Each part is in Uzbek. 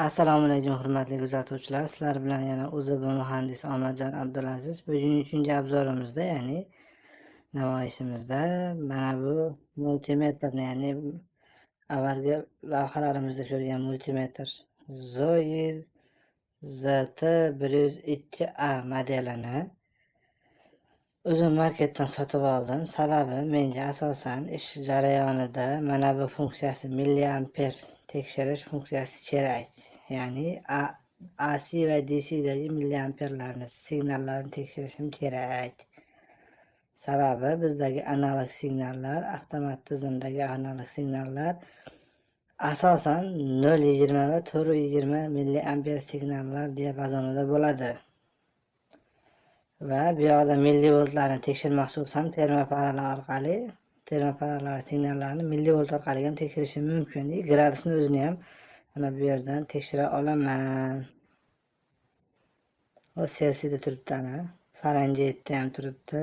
Assalomu alaykum hurmatli kuzatuvchilar. Sizlar bilan yana O'zB muhandis Omadjon Abdulaziz. Bugungi kungi obzorimizda, ya'ni namoyishimizda mana bu multimetrni, ya'ni avvalgi lavhalarimizda ko'rgan multimetr Zoil ZT102A modelini Uzun marketdan sotib oldim. Sababi menga asosan ish jarayonida mana bu funksiyasi milliamper tekshirish funksiyasi kerak. Ya'ni AC va DC'dagi milliamperlarni signallarni tekshirishim kerak. Sababi bizdagi analog signallar, avtomat tizimdagi analog signallar asosan 0.20 va 4.20 milliamper signallar diapazonida bo'ladi. Va bu yoqda millivoltlarni tekshirmoqchi bo'lsam, termoparallar signallarni millivolt orqali ham tekshirishim mumkin. Gradusni o'zini ham mana bu yerdan tekshira olaman. O Celsiyda turibdi ana, Fahrenheitda ham turibdi.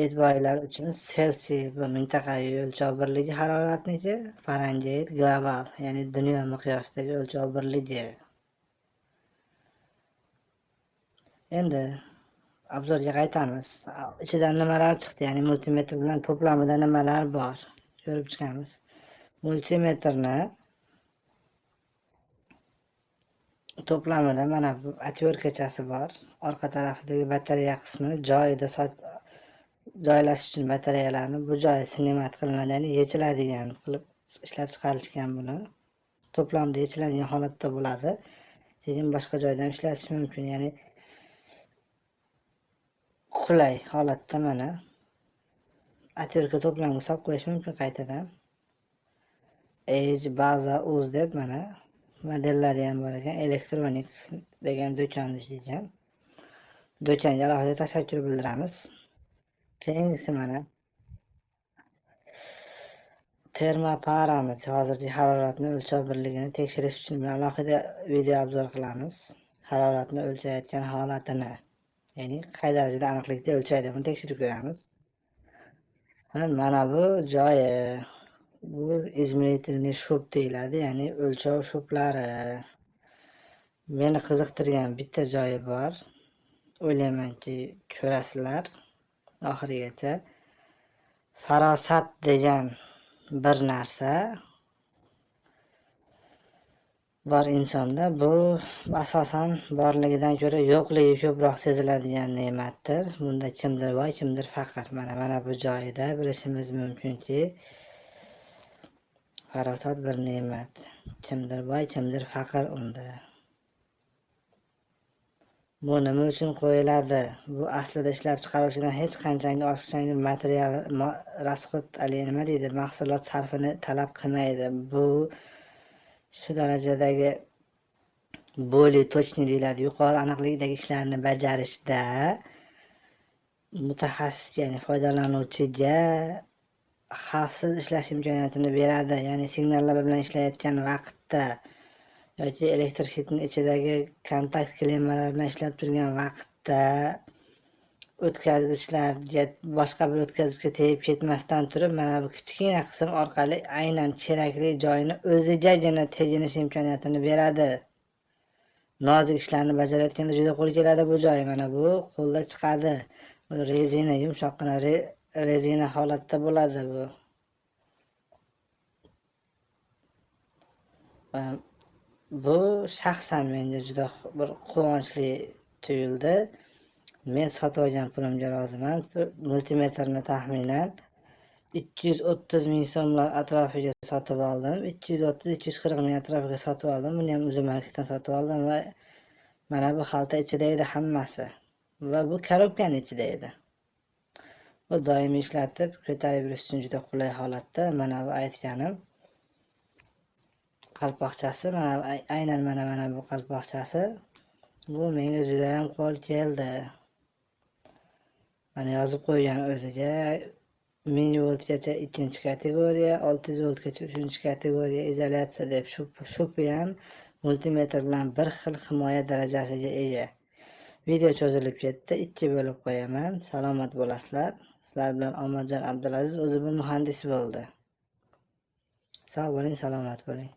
E'tiborlar uchun Celsiy bu mintaqaviy o'lchov birligi haroratniki, Fahrenheit global, ya'ni dunyo miqyosidagi o'lchov birligi. Endi obzorga qaytamiz. Ichidan nimalar chiqdi, ya'ni multimetr bilan to'plamida nimalar bor ko'rib chiqamiz. Multimetrni to'plamida mana bu atverkachasi bor. Orqa tarafidagi batareya qismini joyida joylash uchun batareyalarni bu joyi sinimat qilinadi, ya'ni yechiladigan qilib ishlab chiqarishgan buni. To'plamda yechiladigan holatda bo'ladi. Keyin boshqa joydan ishlatish mumkin, ya'ni qulay holatda mana atverka to'plamga solib qo'yish mumkin qaytadan. Edge, Baza, Uz deb mana modellari ham bor ekan. Elektronik degan do'konni ishlaydigan. Do'konga alohida tashakkur bildiramiz. Keyingisi mana termoparamiz, hozirgi haroratni o'lchov birligini tekshirish uchun alohida video obzor qilamiz. Haroratni o'lchayotgan holatini, ya'ni qay darajada aniqlikda o'lchaydi, buni tekshirib ko'ramiz. Mana bu joyi, bu izmerительный shub deyiladi, ya'ni o'lchov shublari. Meni qiziqtirgan bitta joyi bor. O'ylaymanki ko'rasizlar oxirigacha. Farosat degan bir narsa bor insonda. Bu asosan borligidan ko'ra yo'qligi ko'proq seziladigan ne'matdir. Bunda kimdir boy, kimdir faqir. Mana bu joyida bilishimiz mumkinki farosat bir ne'mat. Kimdir boy, kimdir faqir unda. Bu nima uchun qo'yiladi? Bu aslida ishlab chiqaruvchidan hech qanchalik oshiqchalik material rasxod, nima deydi, mahsulot sarfini talab qilmaydi. Bu shu darajadagi более точный deyiladi, yuqori aniqlikdagi ishlarni bajarishda mutaxassis, ya'ni foydalanuvchiga xavfsiz ishlash imkoniyatini beradi. Ya'ni signallar bilan ishlayotgan vaqtda yoki elektr shitning ichidagi kontakt klemmalar bilan ishlab turgan vaqtda o'tkazgichlarga, boshqa bir o'tkazgichga tegib ketmasdan turib, mana bu kichkina qism orqali aynan kerakli joyini o'zigagina teginish imkoniyatini beradi. Nozik ishlarni bajarayotganda juda qo'l keladi bu joy. Mana bu qo'lda chiqadi. Bu rezina, yumshoqqina rezina holatda bo'ladi bu. Bu shaxsan menga juda bir quvonchli tuyuldi. Men sotib olgan pulimga roziman. Multimetrni taxminan 230 ming so'mlar atrofiga sotib oldim. 230-240 ming atrofiga sotib oldim. Buni ham Uzun marketdan sotib oldim va mana bu xalta ichida edi hammasi. Va bu korobkaning ichida edi. Bu doimiy ishlatib ko'tarib yurish uchun juda qulay holatda. Mana bu aytganim qalpoqchasi, aynan mana bu qalpoqchasi. Bu menga juda ham qo'l keldi. Mana yozib qo'ygan o'ziga 1000 voltgacha 2-kategoriya, 600 voltgacha 3-kategoriya izolyatsiya deb. Shu ham multimetr bilan bir xil himoya darajasiga ega. Video cho'zilib ketdi, 2 bo'lib qo'yaman. Salomat bo'lasizlar. Sizlar bilan Omadjon Abdulaziz, O'zB muhandis bo'ldi. Sog' bo'ling, salomat bo'ling.